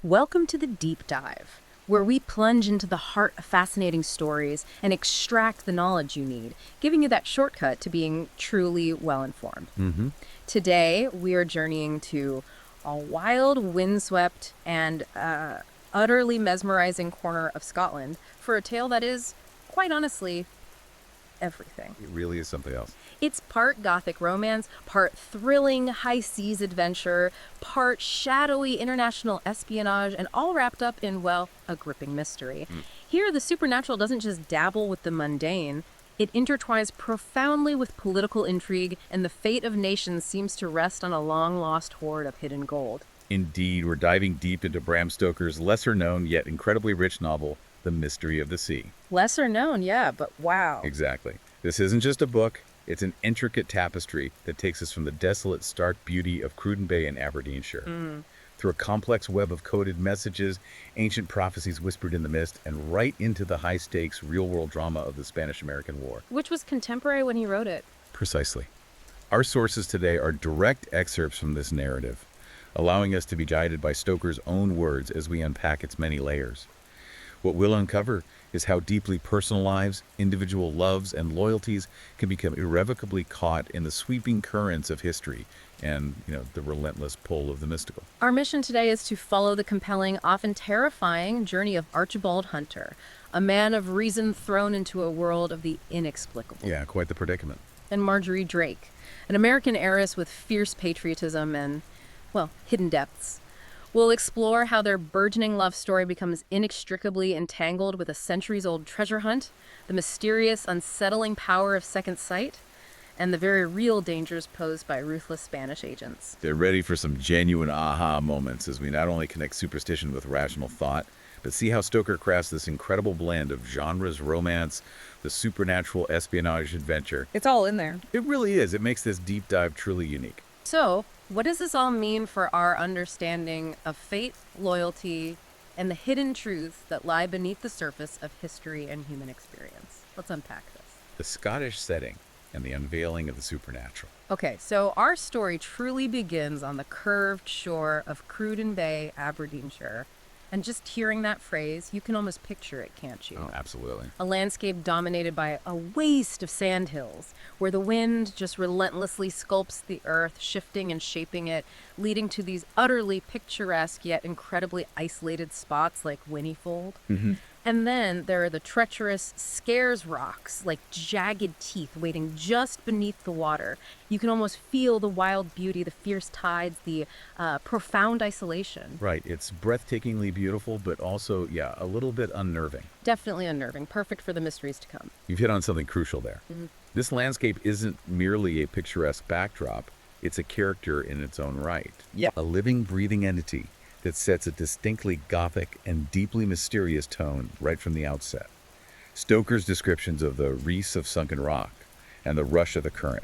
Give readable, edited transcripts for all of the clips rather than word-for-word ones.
Welcome to the Deep Dive, where we plunge into the heart of fascinating stories and extract the knowledge you need, giving you that shortcut to being truly well-informed. Today, we are journeying to a wild, windswept, and utterly mesmerizing corner of Scotland for a tale that is, quite honestly, everything. It really is something else. It's part gothic romance, part thrilling high seas adventure, part shadowy international espionage, and all wrapped up in, well, a gripping mystery. Here, the supernatural doesn't just dabble with the mundane, it intertwines profoundly with political intrigue, and the fate of nations seems to rest on a long-lost hoard of hidden gold. Indeed, we're diving deep into Bram Stoker's lesser-known yet incredibly rich novel, The Mystery of the Sea. Lesser known, yeah, but wow. Exactly. This isn't just a book, it's an intricate tapestry that takes us from the desolate, stark beauty of Cruden Bay in Aberdeenshire, through a complex web of coded messages, ancient prophecies whispered in the mist, and right into the high-stakes, real-world drama of the Spanish-American War. Which was contemporary when he wrote it. Precisely. Our sources today are direct excerpts from this narrative, allowing us to be guided by Stoker's own words as we unpack its many layers. What we'll uncover is how deeply personal lives, individual loves, and loyalties can become irrevocably caught in the sweeping currents of history and, the relentless pull of the mystical. Our mission today is to follow the compelling, often terrifying journey of Archibald Hunter, a man of reason thrown into a world of the inexplicable. Yeah, quite the predicament. And Marjorie Drake, an American heiress with fierce patriotism and, well, hidden depths. We'll explore how their burgeoning love story becomes inextricably entangled with a centuries-old treasure hunt, the mysterious, unsettling power of second sight, and the very real dangers posed by ruthless Spanish agents. They're ready for some genuine aha moments as we not only connect superstition with rational thought, but see how Stoker crafts this incredible blend of genres, romance, the supernatural, espionage, adventure. It's all in there. It really is. It makes this deep dive truly unique. So, what does this all mean for our understanding of fate, loyalty, and the hidden truths that lie beneath the surface of history and human experience? Let's unpack this. The Scottish setting and the unveiling of the supernatural. Okay, so our story truly begins on the curved shore of Cruden Bay, Aberdeenshire. And just hearing that phrase, you can almost picture it, can't you? Oh, absolutely. A landscape dominated by a waste of sandhills, where the wind just relentlessly sculpts the earth, shifting and shaping it, leading to these utterly picturesque yet incredibly isolated spots like Whinnyfold. And then there are the treacherous Scares rocks, like jagged teeth waiting just beneath the water. You can almost feel the wild beauty, the fierce tides, the profound isolation. Right. It's breathtakingly beautiful, but also, a little bit unnerving. Definitely unnerving. Perfect for the mysteries to come. You've hit on something crucial there. This landscape isn't merely a picturesque backdrop. It's a character in its own right. Yeah. A living, breathing entity that sets a distinctly gothic and deeply mysterious tone right from the outset. Stoker's descriptions of the reefs of sunken rock and the rush of the current,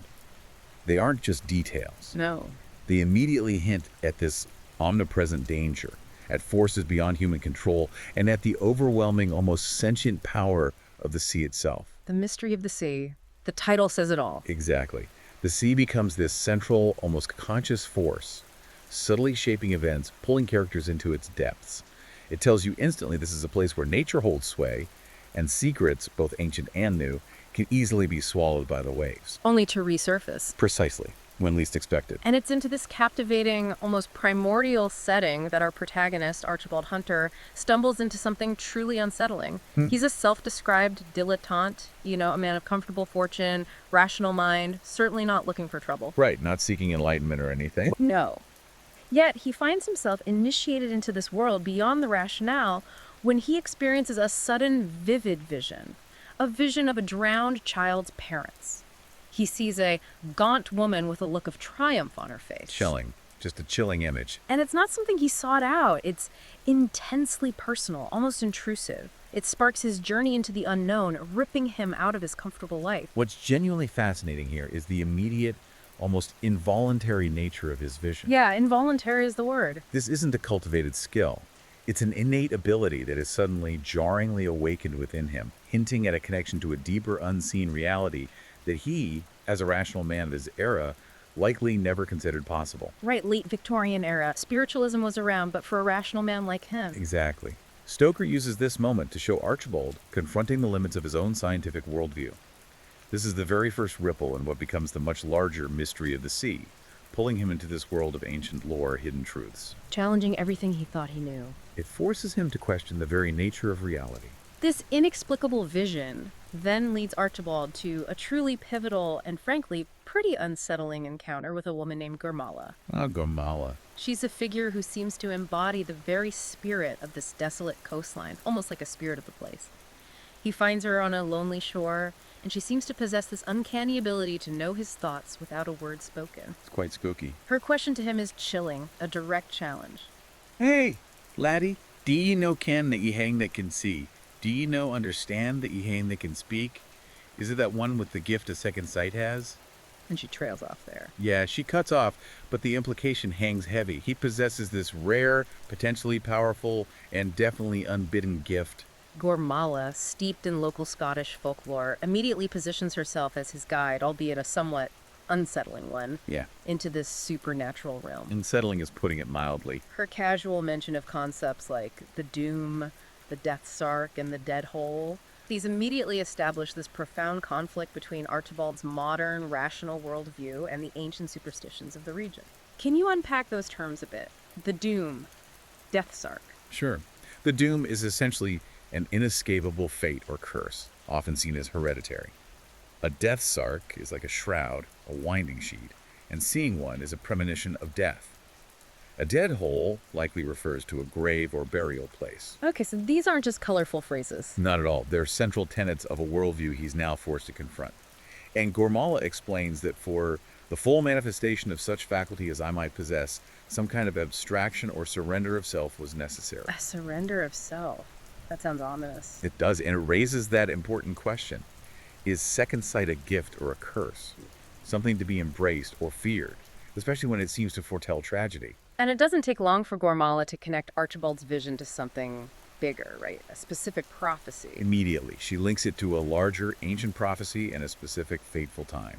they aren't just details. No. They immediately hint at this omnipresent danger, at forces beyond human control, and at the overwhelming, almost sentient power of the sea itself. The mystery of the sea. The title says it all. Exactly. The sea becomes this central, almost conscious force, subtly shaping events, pulling characters into its depths. It tells you instantly this is a place where nature holds sway, and secrets, both ancient and new, can easily be swallowed by the waves. Only to resurface. Precisely, when least expected. And it's into this captivating, almost primordial setting that our protagonist, Archibald Hunter, stumbles into something truly unsettling. He's a self-described dilettante, a man of comfortable fortune, rational mind, certainly not looking for trouble. Right, not seeking enlightenment or anything. No. Yet, he finds himself initiated into this world beyond the rationale when he experiences a sudden, vivid vision. A vision of a drowned child's parents. He sees a gaunt woman with a look of triumph on her face. Chilling. Just a chilling image. And it's not something he sought out. It's intensely personal, almost intrusive. It sparks his journey into the unknown, ripping him out of his comfortable life. What's genuinely fascinating here is the immediate, almost involuntary nature of his vision. Yeah, involuntary is the word. This isn't a cultivated skill. It's an innate ability that is suddenly jarringly awakened within him, hinting at a connection to a deeper, unseen reality that he, as a rational man of his era, likely never considered possible. Right, late Victorian era. Spiritualism was around, but for a rational man like him. Exactly. Stoker uses this moment to show Archibald confronting the limits of his own scientific worldview. This is the very first ripple in what becomes the much larger mystery of the sea, pulling him into this world of ancient lore, hidden truths. Challenging everything he thought he knew. It forces him to question the very nature of reality. This inexplicable vision then leads Archibald to a truly pivotal and frankly pretty unsettling encounter with a woman named Gurmala. Ah, Gormala. She's a figure who seems to embody the very spirit of this desolate coastline, almost like a spirit of the place. He finds her on a lonely shore, and she seems to possess this uncanny ability to know his thoughts without a word spoken. It's quite spooky. Her question to him is chilling, a direct challenge. Hey, laddie, do ye know ken that ye hang that can see? Do ye know understand that ye hang that can speak? Is it that one with the gift of second sight has? And she trails off there. Yeah, she cuts off, but the implication hangs heavy. He possesses this rare, potentially powerful, and definitely unbidden gift. Gormala, steeped in local Scottish folklore, immediately positions herself as his guide, albeit a somewhat unsettling one, Yeah, into this supernatural realm. unsettling is putting it mildly. Her casual mention of concepts like the doom, the death sark, and the dead hole, these immediately establish this profound conflict between Archibald's modern, rational worldview and the ancient superstitions of the region. Can you unpack those terms a bit? The doom, death sark. Sure. The doom is essentially an inescapable fate or curse, often seen as hereditary. A death sark is like a shroud, a winding sheet, and seeing one is a premonition of death. A dead hole likely refers to a grave or burial place. Okay, so these aren't just colorful phrases. Not at all. They're central tenets of a worldview he's now forced to confront. And Gormala explains that for the full manifestation of such faculty as I might possess, some kind of abstraction or surrender of self was necessary. A surrender of self. That sounds ominous. It does, and it raises that important question. Is second sight a gift or a curse? Something to be embraced or feared, especially when it seems to foretell tragedy. And it doesn't take long for Gormala to connect Archibald's vision to something bigger, right? A specific prophecy. Immediately, she links it to a larger ancient prophecy and a specific fateful time.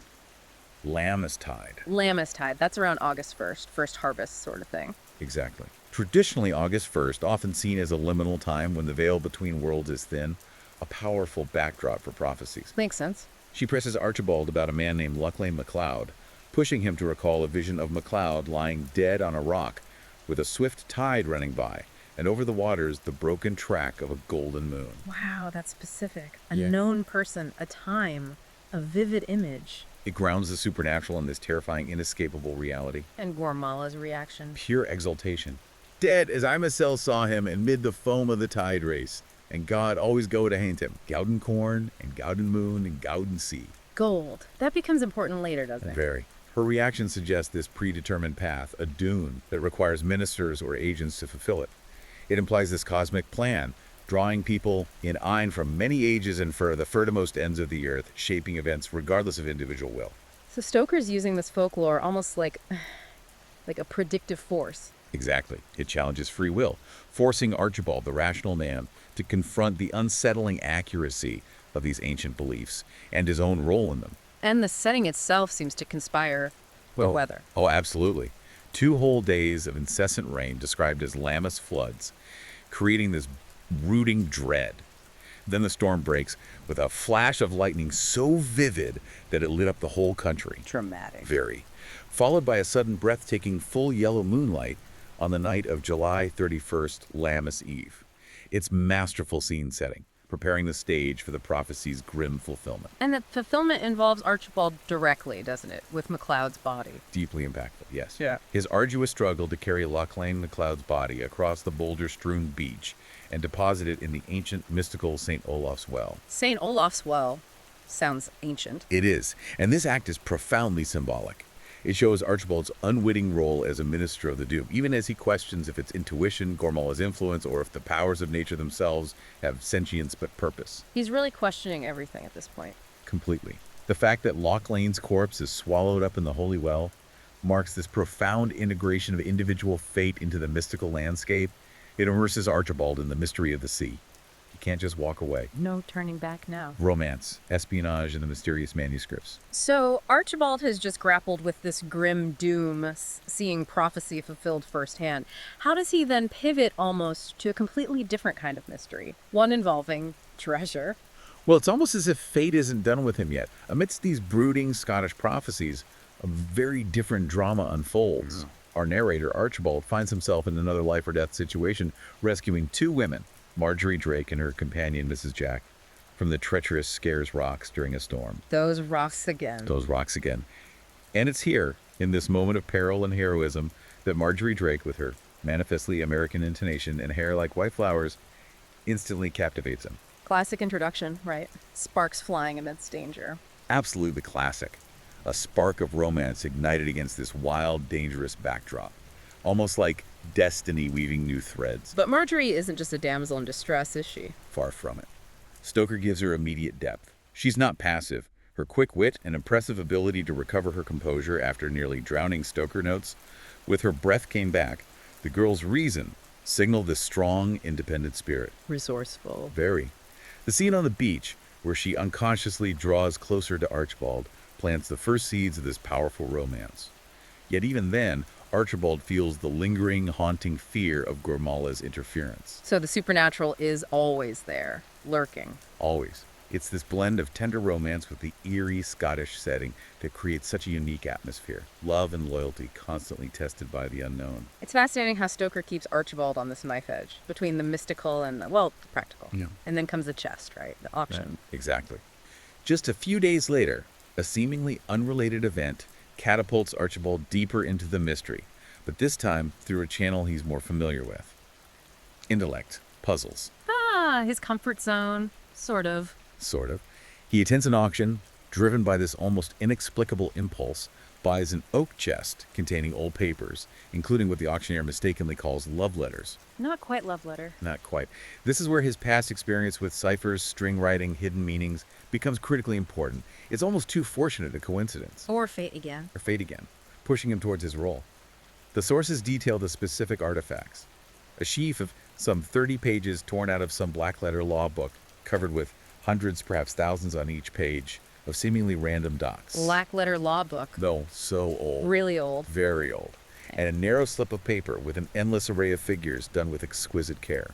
Lammas-tide. Lammas-tide, that's around August 1st, first harvest sort of thing. Exactly. Traditionally, August 1st, often seen as a liminal time when the veil between worlds is thin, a powerful backdrop for prophecies. Makes sense. She presses Archibald about a man named Lucklane MacLeod, pushing him to recall a vision of MacLeod lying dead on a rock with a swift tide running by, and over the waters the broken track of a golden moon. Wow, that's specific. A Yeah. known person, a time, a vivid image. It grounds the supernatural in this terrifying, inescapable reality. And Gormala's reaction. Pure exultation. Dead as I myself saw him amid the foam of the tide race, and God always go to haunt him. Gowden corn, and Gowden moon, and Gowden sea. Gold. That becomes important later, doesn't it? Very. Her reaction suggests this predetermined path, a dune that requires ministers or agents to fulfill it. It implies this cosmic plan, drawing people in Ein from many ages and for the furthermost ends of the earth, shaping events regardless of individual will. So Stoker's using this folklore almost like a predictive force. Exactly. It challenges free will, forcing Archibald, the rational man, to confront the unsettling accuracy of these ancient beliefs and his own role in them. And the setting itself seems to conspire with weather. Oh, absolutely. 2 whole days of incessant rain described as Lammas floods, creating this rooting dread. Then the storm breaks with a flash of lightning so vivid that it lit up the whole country. Dramatic. Very. Followed by a sudden breathtaking full yellow moonlight on the night of July 31st, Lammas Eve. It's masterful scene setting, preparing the stage for the prophecy's grim fulfillment. And that fulfillment involves Archibald directly, doesn't it? With MacLeod's body. Deeply impactful, yes. Yeah. His arduous struggle to carry Lucklane MacLeod's body across the boulder-strewn beach and deposit it in the ancient mystical St. Olaf's Well. St. Olaf's Well sounds ancient. It is, and this act is profoundly symbolic. It shows Archibald's unwitting role as a minister of the doom, even as he questions if it's intuition, Gormala's influence, or if the powers of nature themselves have sentience but purpose. He's really questioning everything at this point. Completely. The fact that Locklane's corpse is swallowed up in the holy well marks this profound integration of individual fate into the mystical landscape. It immerses Archibald in the mystery of the sea. You can't just walk away. No turning back now. Romance, espionage, and the mysterious manuscripts. So Archibald has just grappled with this grim doom, seeing prophecy fulfilled firsthand. How does he then pivot almost to a completely different kind of mystery? One involving treasure. Well, it's almost as if fate isn't done with him yet. Amidst these brooding Scottish prophecies, a very different drama unfolds. Our narrator, Archibald, finds himself in another life or death situation, rescuing two women, Marjorie Drake and her companion, Mrs. Jack, from the treacherous Scares Rocks during a storm. Those rocks again. Those rocks again. And it's here, in this moment of peril and heroism, that Marjorie Drake, with her manifestly American intonation and hair like white flowers, instantly captivates him. Classic introduction, right? Sparks flying amidst danger. Absolutely classic. A spark of romance ignited against this wild, dangerous backdrop. Almost like destiny weaving new threads. But Marjorie isn't just a damsel in distress, is she? Far from it. Stoker gives her immediate depth. She's not passive. Her quick wit and impressive ability to recover her composure after nearly drowning Stoker notes, with her breath came back, the girl's reason signaled this strong, independent spirit. Resourceful. Very. The scene on the beach, where she unconsciously draws closer to Archibald, plants the first seeds of this powerful romance. Yet even then, Archibald feels the lingering, haunting fear of Gormala's interference. So the supernatural is always there, lurking. Always. It's this blend of tender romance with the eerie Scottish setting that creates such a unique atmosphere. Love and loyalty constantly tested by the unknown. It's fascinating how Stoker keeps Archibald on this knife edge, between the mystical and the practical. Yeah. And then comes the chest, right? The auction. Exactly. Just a few days later, a seemingly unrelated event catapults Archibald deeper into the mystery, but this time through a channel he's more familiar with. Intellect. Puzzles. His comfort zone, sort of. Sort of. He attends an auction, driven by this almost inexplicable impulse, buys an oak chest containing old papers, including what the auctioneer mistakenly calls love letters. Not quite love letter. Not quite. This is where his past experience with ciphers, string writing, hidden meanings becomes critically important. It's almost too fortunate a coincidence. Or fate again. Or fate again, pushing him towards his role. The sources detail the specific artifacts. A sheaf of some 30 pages torn out of some black-letter law book, covered with hundreds, perhaps thousands on each page, of seemingly random docs. Black letter law book. Though so old. Really old. Very old. And a narrow slip of paper with an endless array of figures done with exquisite care.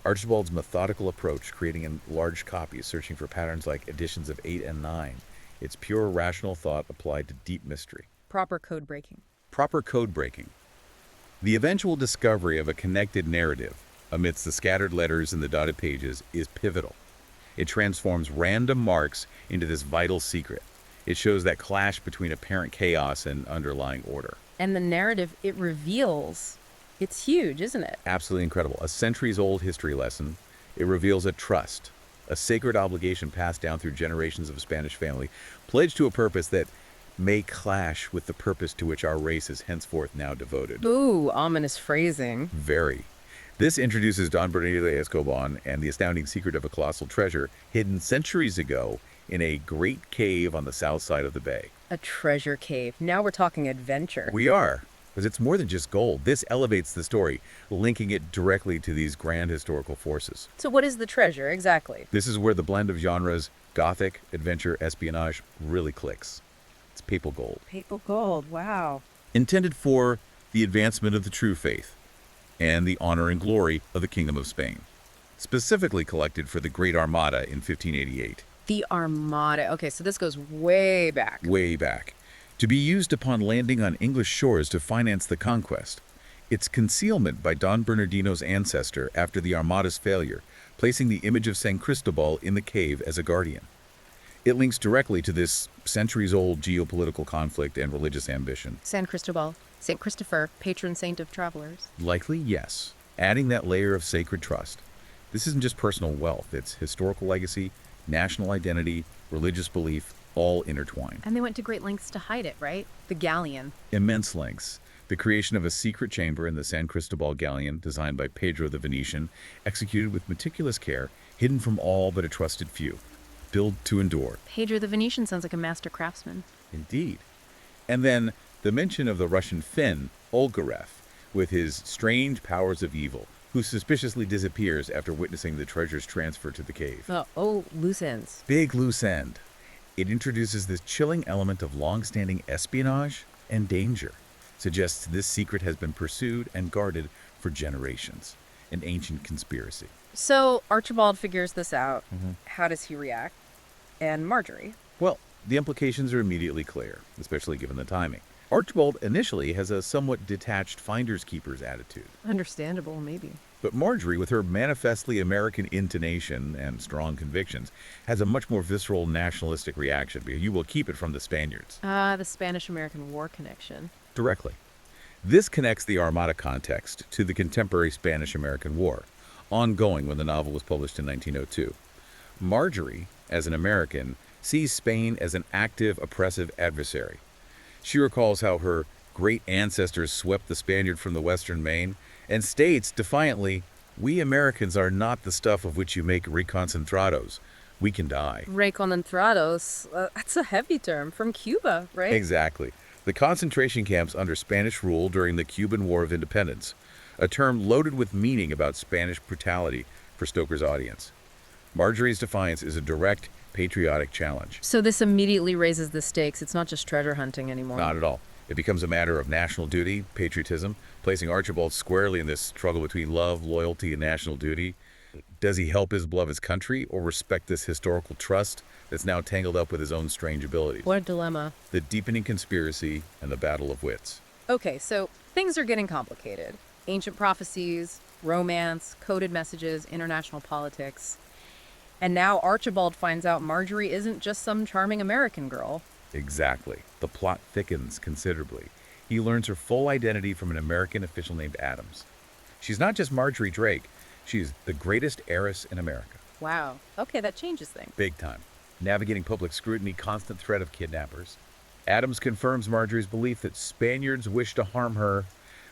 Archibald's methodical approach, creating in large copies, searching for patterns like editions of 8 and 9. It's pure rational thought applied to deep mystery. Proper code breaking. Proper code breaking. The eventual discovery of a connected narrative amidst the scattered letters and the dotted pages is pivotal. It transforms random marks into this vital secret. It shows that clash between apparent chaos and underlying order. And the narrative it reveals, it's huge, isn't it? Absolutely incredible. A centuries-old history lesson. It reveals a trust, a sacred obligation passed down through generations of a Spanish family, pledged to a purpose that may clash with the purpose to which our race is henceforth now devoted. Ooh, ominous phrasing. Very. This introduces Don Bernardo de Escobar and the astounding secret of a colossal treasure hidden centuries ago in a great cave on the south side of the bay. A treasure cave. Now we're talking adventure. We are, because it's more than just gold. This elevates the story, linking it directly to these grand historical forces. So what is the treasure, exactly? This is where the blend of genres, gothic, adventure, espionage, really clicks. It's papal gold. Papal gold, wow. Intended for the advancement of the true faith and the honor and glory of the Kingdom of Spain. Specifically collected for the Great Armada in 1588. The Armada. Okay, so this goes way back. Way back. To be used upon landing on English shores to finance the conquest. Its concealment by Don Bernardino's ancestor after the Armada's failure, placing the image of San Cristobal in the cave as a guardian. It links directly to this centuries-old geopolitical conflict and religious ambition. San Cristobal, St. Christopher, patron saint of travelers. Likely, yes. Adding that layer of sacred trust. This isn't just personal wealth, it's historical legacy, national identity, religious belief, all intertwined. And they went to great lengths to hide it, right? The galleon. Immense lengths. The creation of a secret chamber in the San Cristobal galleon, designed by Pedro the Venetian, executed with meticulous care, hidden from all but a trusted few. Built to endure. Pedro the Venetian sounds like a master craftsman. Indeed. And then the mention of the Russian Finn, Olgarev, with his strange powers of evil, who suspiciously disappears after witnessing the treasure's transfer to the cave. Oh, loose ends. Big loose end. It introduces this chilling element of long-standing espionage and danger. Suggests this secret has been pursued and guarded for generations. An ancient conspiracy. So Archibald figures this out. How does he react? And Marjorie? Well, the implications are immediately clear, especially given the timing. Archibald initially has a somewhat detached finders keepers attitude. Understandable, maybe. But Marjorie, with her manifestly American intonation and strong convictions, has a much more visceral nationalistic reaction. You will keep it from the Spaniards. The Spanish-American War connection. Directly. This connects the Armada context to the contemporary Spanish-American War, ongoing when the novel was published in 1902. Marjorie, as an American, sees Spain as an active, oppressive adversary. She recalls how her great ancestors swept the Spaniard from the western main and states defiantly, "We Americans are not the stuff of which you make reconcentrados. We can die." Reconcentrados, that's a heavy term from Cuba, right? Exactly. The concentration camps under Spanish rule during the Cuban War of Independence, a term loaded with meaning about Spanish brutality for Stoker's audience. Marjorie's defiance is a direct, patriotic challenge. So this immediately raises the stakes. It's not just treasure hunting anymore. Not at all. It becomes a matter of national duty, patriotism, placing Archibald squarely in this struggle between love, loyalty, and national duty. Does he help his beloved country or respect this historical trust that's now tangled up with his own strange abilities? What a dilemma. The deepening conspiracy and the battle of wits. Okay, so things are getting complicated. Ancient prophecies, romance, coded messages, international politics. And now Archibald finds out Marjorie isn't just some charming American girl. Exactly. The plot thickens considerably. He learns her full identity from an American official named Adams. She's not just Marjorie Drake. She's the greatest heiress in America. Wow. Okay, that changes things. Big time. Navigating public scrutiny, constant threat of kidnappers. Adams confirms Marjorie's belief that Spaniards wish to harm her,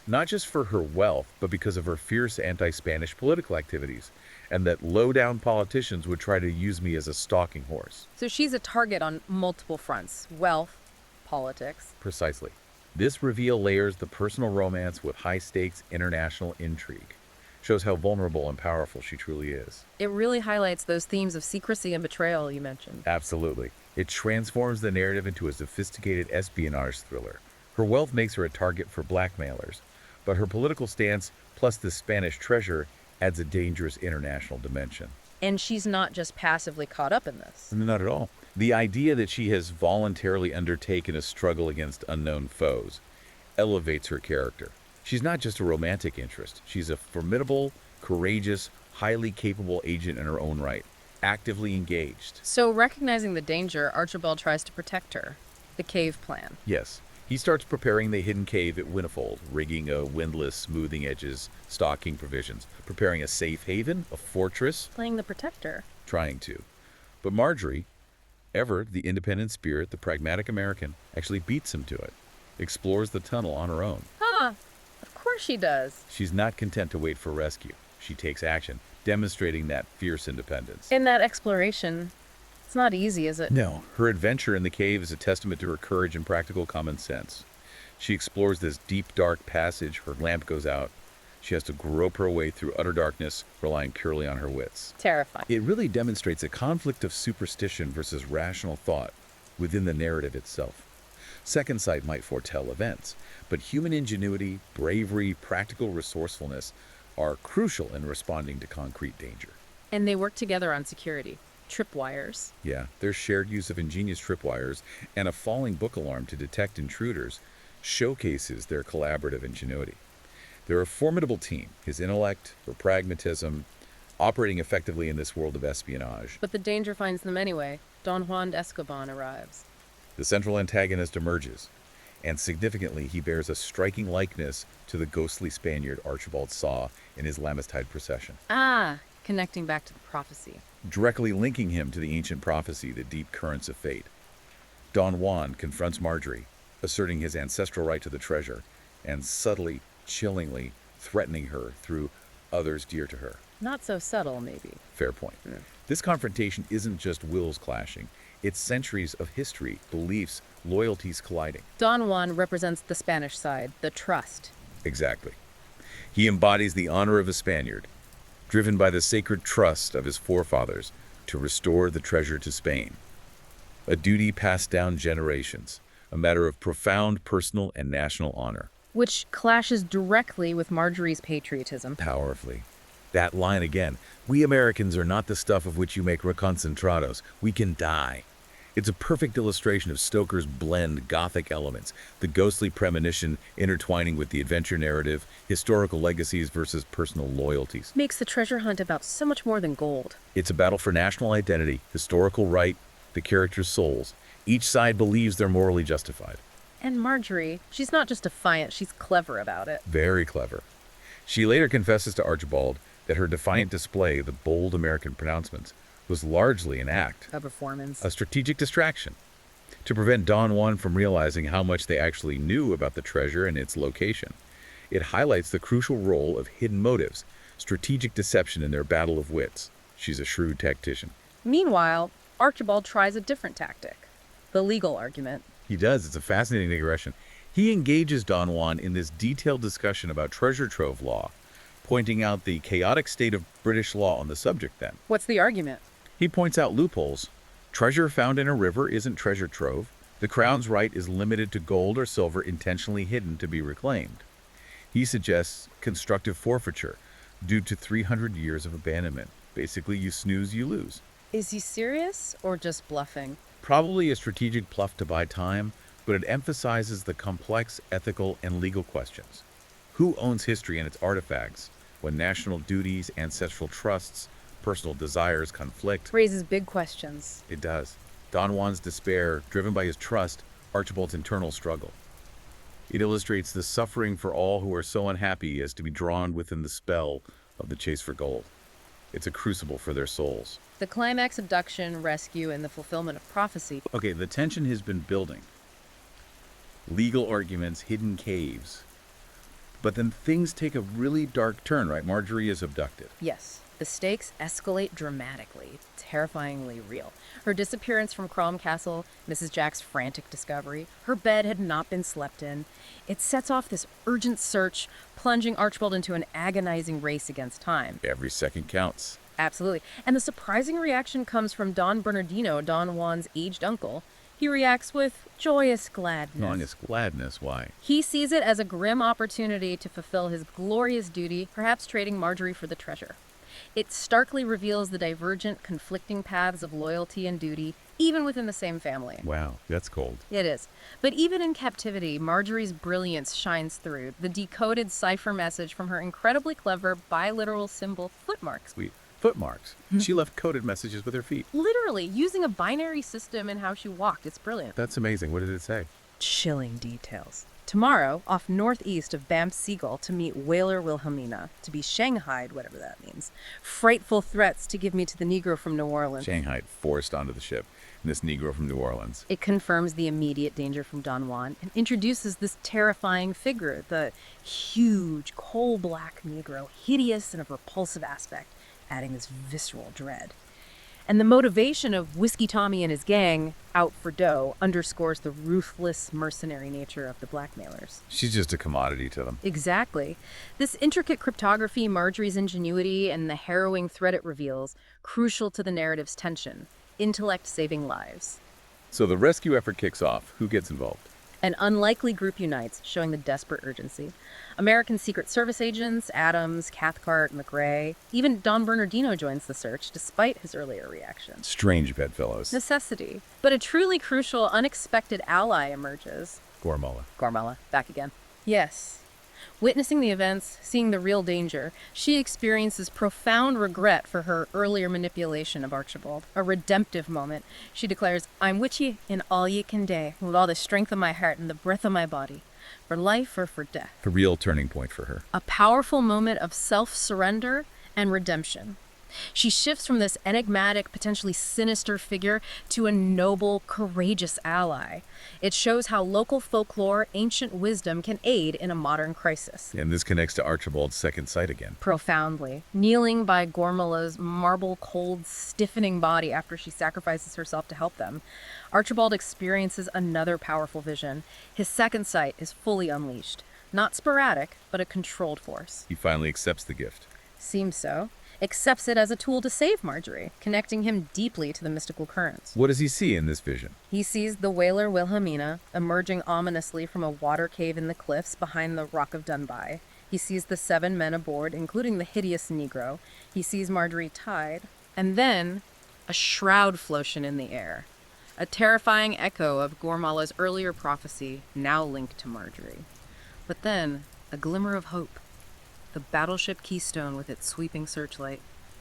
not just for her wealth, but because of her fierce anti-Spanish political activities, and that low-down politicians would try to use me as a stalking horse. So she's a target on multiple fronts. Wealth, politics. Precisely. This reveal layers the personal romance with high-stakes international intrigue. Shows how vulnerable and powerful she truly is. It really highlights those themes of secrecy and betrayal you mentioned. Absolutely. It transforms the narrative into a sophisticated espionage thriller. Her wealth makes her a target for blackmailers, but her political stance, plus the Spanish treasure, adds a dangerous international dimension. And she's not just passively caught up in this. Not at all. The idea that she has voluntarily undertaken a struggle against unknown foes elevates her character. She's not just a romantic interest. She's a formidable, courageous, highly capable agent in her own right, actively engaged. So recognizing the danger, Archibald tries to protect her. The cave plan. Yes. He starts preparing the hidden cave at Whinnyfold, rigging a windlass, smoothing edges, stocking provisions, preparing a safe haven, a fortress. Playing the protector. Trying to. But Marjorie, ever the independent spirit, the pragmatic American, actually beats him to it, explores the tunnel on her own. Huh. Of course she does. She's not content to wait for rescue. She takes action, demonstrating that fierce independence. In that exploration, it's not easy, is it? No, her adventure in the cave is a testament to her courage and practical common sense. She explores this deep, dark passage. Her lamp goes out. She has to grope her way through utter darkness, relying purely on her wits. Terrifying. It really demonstrates a conflict of superstition versus rational thought within the narrative itself. Second sight might foretell events, but human ingenuity, bravery, practical resourcefulness are crucial in responding to concrete danger. And they work together on security. Tripwires. Yeah, their shared use of ingenious tripwires and a falling book alarm to detect intruders showcases their collaborative ingenuity. They're a formidable team, his intellect, her pragmatism, operating effectively in this world of espionage. But the danger finds them anyway. Don Juan de Escoban arrives. The central antagonist emerges, and significantly he bears a striking likeness to the ghostly Spaniard Archibald saw in his Lamistide procession. Ah, connecting back to the prophecy. Directly linking him to the ancient prophecy, the deep currents of fate. Don Juan confronts Marjorie, asserting his ancestral right to the treasure, and subtly, chillingly threatening her through others dear to her. Not so subtle, maybe. Fair point. This confrontation isn't just wills clashing. It's centuries of history, beliefs, loyalties colliding. Don Juan represents the Spanish side, the trust. Exactly. He embodies the honor of a Spaniard, driven by the sacred trust of his forefathers to restore the treasure to Spain. A duty passed down generations, a matter of profound personal and national honor. Which clashes directly with Marjorie's patriotism. Powerfully. That line again, we Americans are not the stuff of which you make reconcentrados. We can die. It's a perfect illustration of Stoker's blend Gothic elements, the ghostly premonition intertwining with the adventure narrative, historical legacies versus personal loyalties. Makes the treasure hunt about so much more than gold. It's a battle for national identity, historical right, the characters' souls. Each side believes they're morally justified. And Marjorie, she's not just defiant, she's clever about it. Very clever. She later confesses to Archibald that her defiant display, the bold American pronouncements, was largely an act, A performance. a strategic distraction, to prevent Don Juan from realizing how much they actually knew about the treasure and its location. It highlights the crucial role of hidden motives, strategic deception in their battle of wits. She's a shrewd tactician. Meanwhile, Archibald tries a different tactic. The legal argument. He does. It's a fascinating digression. He engages Don Juan in this detailed discussion about treasure trove law, pointing out the chaotic state of British law on the subject then. What's the argument? He points out loopholes. Treasure found in a river isn't treasure trove. The Crown's right is limited to gold or silver intentionally hidden to be reclaimed. He suggests constructive forfeiture due to 300 years of abandonment. Basically, you snooze, you lose. Is he serious or just bluffing? Probably a strategic bluff to buy time, but it emphasizes the complex ethical and legal questions. Who owns history and its artifacts when national duties, ancestral trusts, personal desires conflict? Raises big questions. It does. Don Juan's despair, driven by his trust, Archibald's internal struggle. It illustrates the suffering for all who are so unhappy as to be drawn within the spell of the chase for gold. It's a crucible for their souls. The climax, abduction, rescue, and the fulfillment of prophecy. Okay, the tension has been building. Legal arguments, hidden caves. But then things take a really dark turn, right? Marjorie is abducted. Yes, the stakes escalate dramatically, terrifyingly real. Her disappearance from Crom Castle, Mrs. Jack's frantic discovery, her bed had not been slept in. It sets off this urgent search, plunging Archibald into an agonizing race against time. Every second counts. Absolutely. And the surprising reaction comes from Don Bernardino, Don Juan's aged uncle. He reacts with joyous gladness. Joyous gladness, why? He sees it as a grim opportunity to fulfill his glorious duty, perhaps trading Marjorie for the treasure. It starkly reveals the divergent, conflicting paths of loyalty and duty, even within the same family. Wow, that's cold. It is. But even in captivity, Marjorie's brilliance shines through. The decoded cipher message from her incredibly clever biliteral symbol footmarks. Sweet. Footmarks. She left coded messages with her feet. Literally, using a binary system in how she walked. It's brilliant. That's amazing. What did it say? Chilling details. Tomorrow, off northeast of Banff Seagull to meet Whaler Wilhelmina, to be shanghaied, whatever that means. Frightful threats to give me to the Negro from New Orleans. Shanghai forced onto the ship, and this Negro from New Orleans. It confirms the immediate danger from Don Juan and introduces this terrifying figure, the huge, coal-black Negro, hideous and of repulsive aspect, adding this visceral dread. And the motivation of Whiskey Tommy and his gang, out for dough, underscores the ruthless, mercenary nature of the blackmailers. She's just a commodity to them. Exactly. This intricate cryptography, Marjorie's ingenuity, and the harrowing threat it reveals, crucial to the narrative's tension. Intellect saving lives. So the rescue effort kicks off. Who gets involved? An unlikely group unites, showing the desperate urgency. American Secret Service agents, Adams, Cathcart, McRae. Even Don Bernardino joins the search, despite his earlier reaction. Strange bedfellows. Necessity. But a truly crucial, unexpected ally emerges. Gormala. Gormala, back again. Yes. Witnessing the events, seeing the real danger, she experiences profound regret for her earlier manipulation of Archibald. A redemptive moment. She declares, "I'm with ye in all ye can do, with all the strength of my heart and the breath of my body, for life or for death." A real turning point for her. A powerful moment of self-surrender and redemption. She shifts from this enigmatic, potentially sinister figure to a noble, courageous ally. It shows how local folklore, ancient wisdom can aid in a modern crisis. And this connects to Archibald's second sight again. Profoundly. Kneeling by Gormala's marble, cold, stiffening body after she sacrifices herself to help them, Archibald experiences another powerful vision. His second sight is fully unleashed. Not sporadic, but a controlled force. He finally accepts the gift. Seems so. Accepts it as a tool to save Marjorie, connecting him deeply to the mystical currents. What does he see in this vision? He sees the whaler Wilhelmina emerging ominously from a water cave in the cliffs behind the Rock of Dunbuy. He sees the 7 men aboard, including the hideous Negro. He sees Marjorie tied. And then, a shroud flotation in the air. A terrifying echo of Gormala's earlier prophecy, now linked to Marjorie. But then, a glimmer of hope. The battleship Keystone with its sweeping searchlight.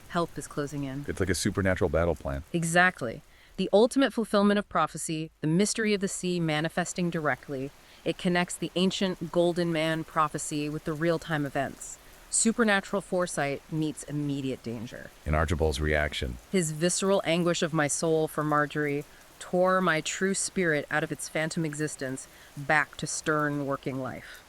Help is closing in. It's like a supernatural battle plan. Exactly. The ultimate fulfillment of prophecy, the mystery of the sea manifesting directly. It connects the ancient Golden Man prophecy with the real-time events. Supernatural foresight meets immediate danger. In Archibald's reaction, His visceral anguish of my soul for Marjorie tore my true spirit out of its phantom existence back to stern working life.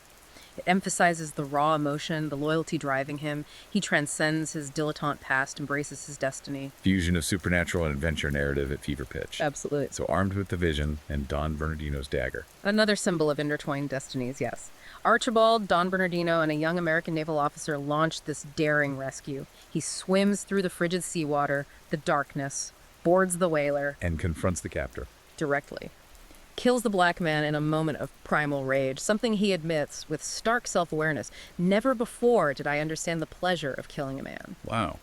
It emphasizes the raw emotion, the loyalty driving him. He transcends his dilettante past, embraces his destiny. fusion of supernatural and adventure narrative at fever pitch. Absolutely. So armed with the vision and Don Bernardino's dagger. Another symbol of intertwined destinies, yes. Archibald, Don Bernardino, and a young American naval officer launched this daring rescue. He swims through the frigid seawater, the darkness, boards the whaler And confronts the captor. directly. Kills the black man in a moment of primal rage, something he admits with stark self-awareness. Never before did I understand the pleasure of killing a man. Wow.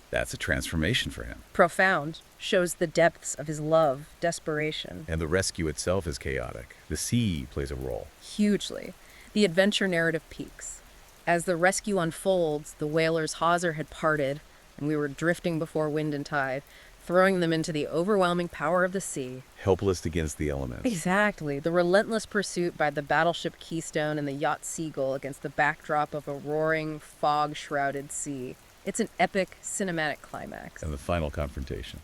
That's a transformation for him. Profound, shows the depths of his love, desperation. And the rescue itself is chaotic. The sea plays a role. Hugely. The adventure narrative peaks. As the rescue unfolds, the whaler's hawser had parted, and we were drifting before wind and tide, throwing them into the overwhelming power of the sea. Helpless against the elements. Exactly. The relentless pursuit by the battleship Keystone and the yacht Seagull against the backdrop of a roaring, fog-shrouded sea. It's an epic cinematic climax. And the final confrontation.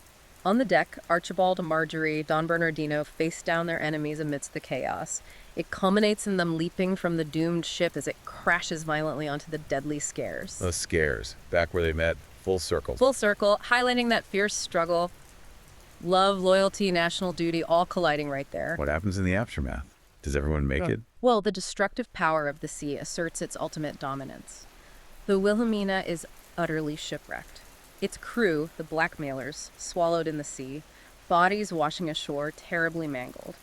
On the deck, Archibald, Marjorie, Don Bernardino face down their enemies amidst the chaos. It culminates in them leaping from the doomed ship as it crashes violently onto the deadly Scares. Those scares. Back where they met. Full circle. Full circle, highlighting that fierce struggle. Love, loyalty, national duty, all colliding right there. What happens in the aftermath? Does everyone make it? Well, the destructive power of the sea asserts its ultimate dominance. The Wilhelmina is utterly shipwrecked. Its crew, the blackmailers, swallowed in the sea, bodies washing ashore terribly mangled.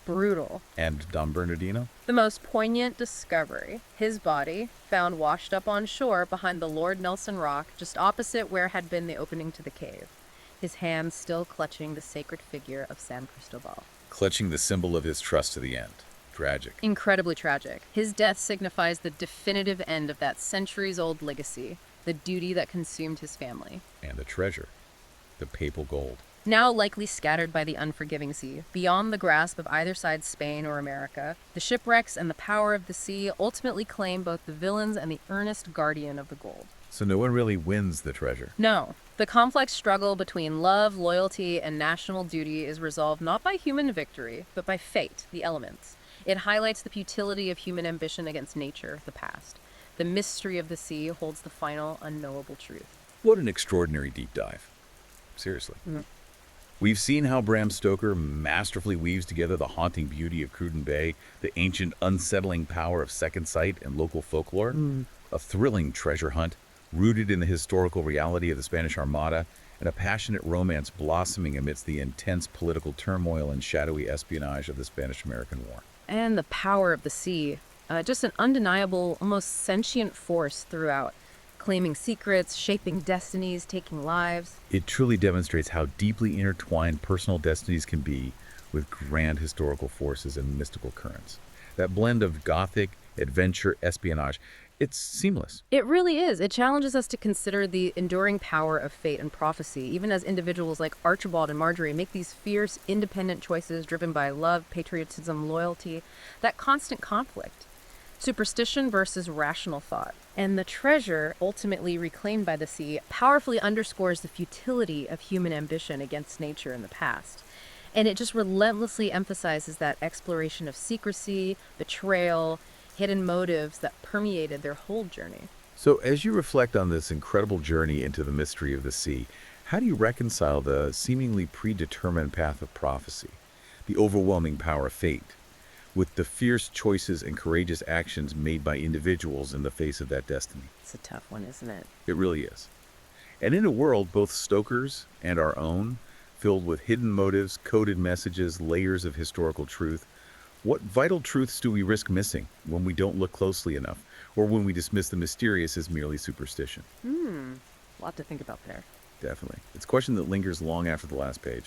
Brutal. And Don Bernardino? The most poignant discovery. His body, found washed up on shore behind the Lord Nelson Rock, just opposite where had been the opening to the cave. His hands still clutching the sacred figure of San Cristobal. Clutching the symbol of his trust to the end. Tragic. Incredibly tragic. His death signifies the definitive end of that centuries-old legacy, the duty that consumed his family. And the treasure. The papal gold. Now likely scattered by the unforgiving sea, beyond the grasp of either side Spain or America, the shipwrecks and the power of the sea ultimately claim both the villains and the earnest guardian of the gold. So no one really wins the treasure. No, the complex struggle between love, loyalty, and national duty is resolved not by human victory, but by fate, the elements. It highlights the futility of human ambition against nature, the past. The mystery of the sea holds the final, unknowable truth. What an extraordinary deep dive. Seriously. We've seen how Bram Stoker masterfully weaves together the haunting beauty of Cruden Bay, the ancient, unsettling power of second sight and local folklore, a thrilling treasure hunt rooted in the historical reality of the Spanish Armada, and a passionate romance blossoming amidst the intense political turmoil and shadowy espionage of the Spanish-American War. And the power of the sea, just an undeniable, almost sentient force throughout, claiming secrets, shaping destinies, taking lives. It truly demonstrates how deeply intertwined personal destinies can be with grand historical forces and mystical currents. That blend of gothic, adventure, espionage, it's seamless. It really is. It challenges us to consider the enduring power of fate and prophecy, even as individuals like Archibald and Marjorie make these fierce, independent choices driven by love, patriotism, loyalty, that constant conflict. Superstition versus rational thought. And the treasure, ultimately reclaimed by the sea, powerfully underscores the futility of human ambition against nature in the past. And it just relentlessly emphasizes that exploration of secrecy, betrayal, hidden motives that permeated their whole journey. So as you reflect on this incredible journey into the mystery of the sea, how do you reconcile the seemingly predetermined path of prophecy, the overwhelming power of fate, with the fierce choices and courageous actions made by individuals in the face of that destiny. It's a tough one, isn't it? It really is. And in a world, both Stoker's and our own, filled with hidden motives, coded messages, layers of historical truth, what vital truths do we risk missing when we don't look closely enough, or when we dismiss the mysterious as merely superstition? A lot to think about there. Definitely. It's a question that lingers long after the last page.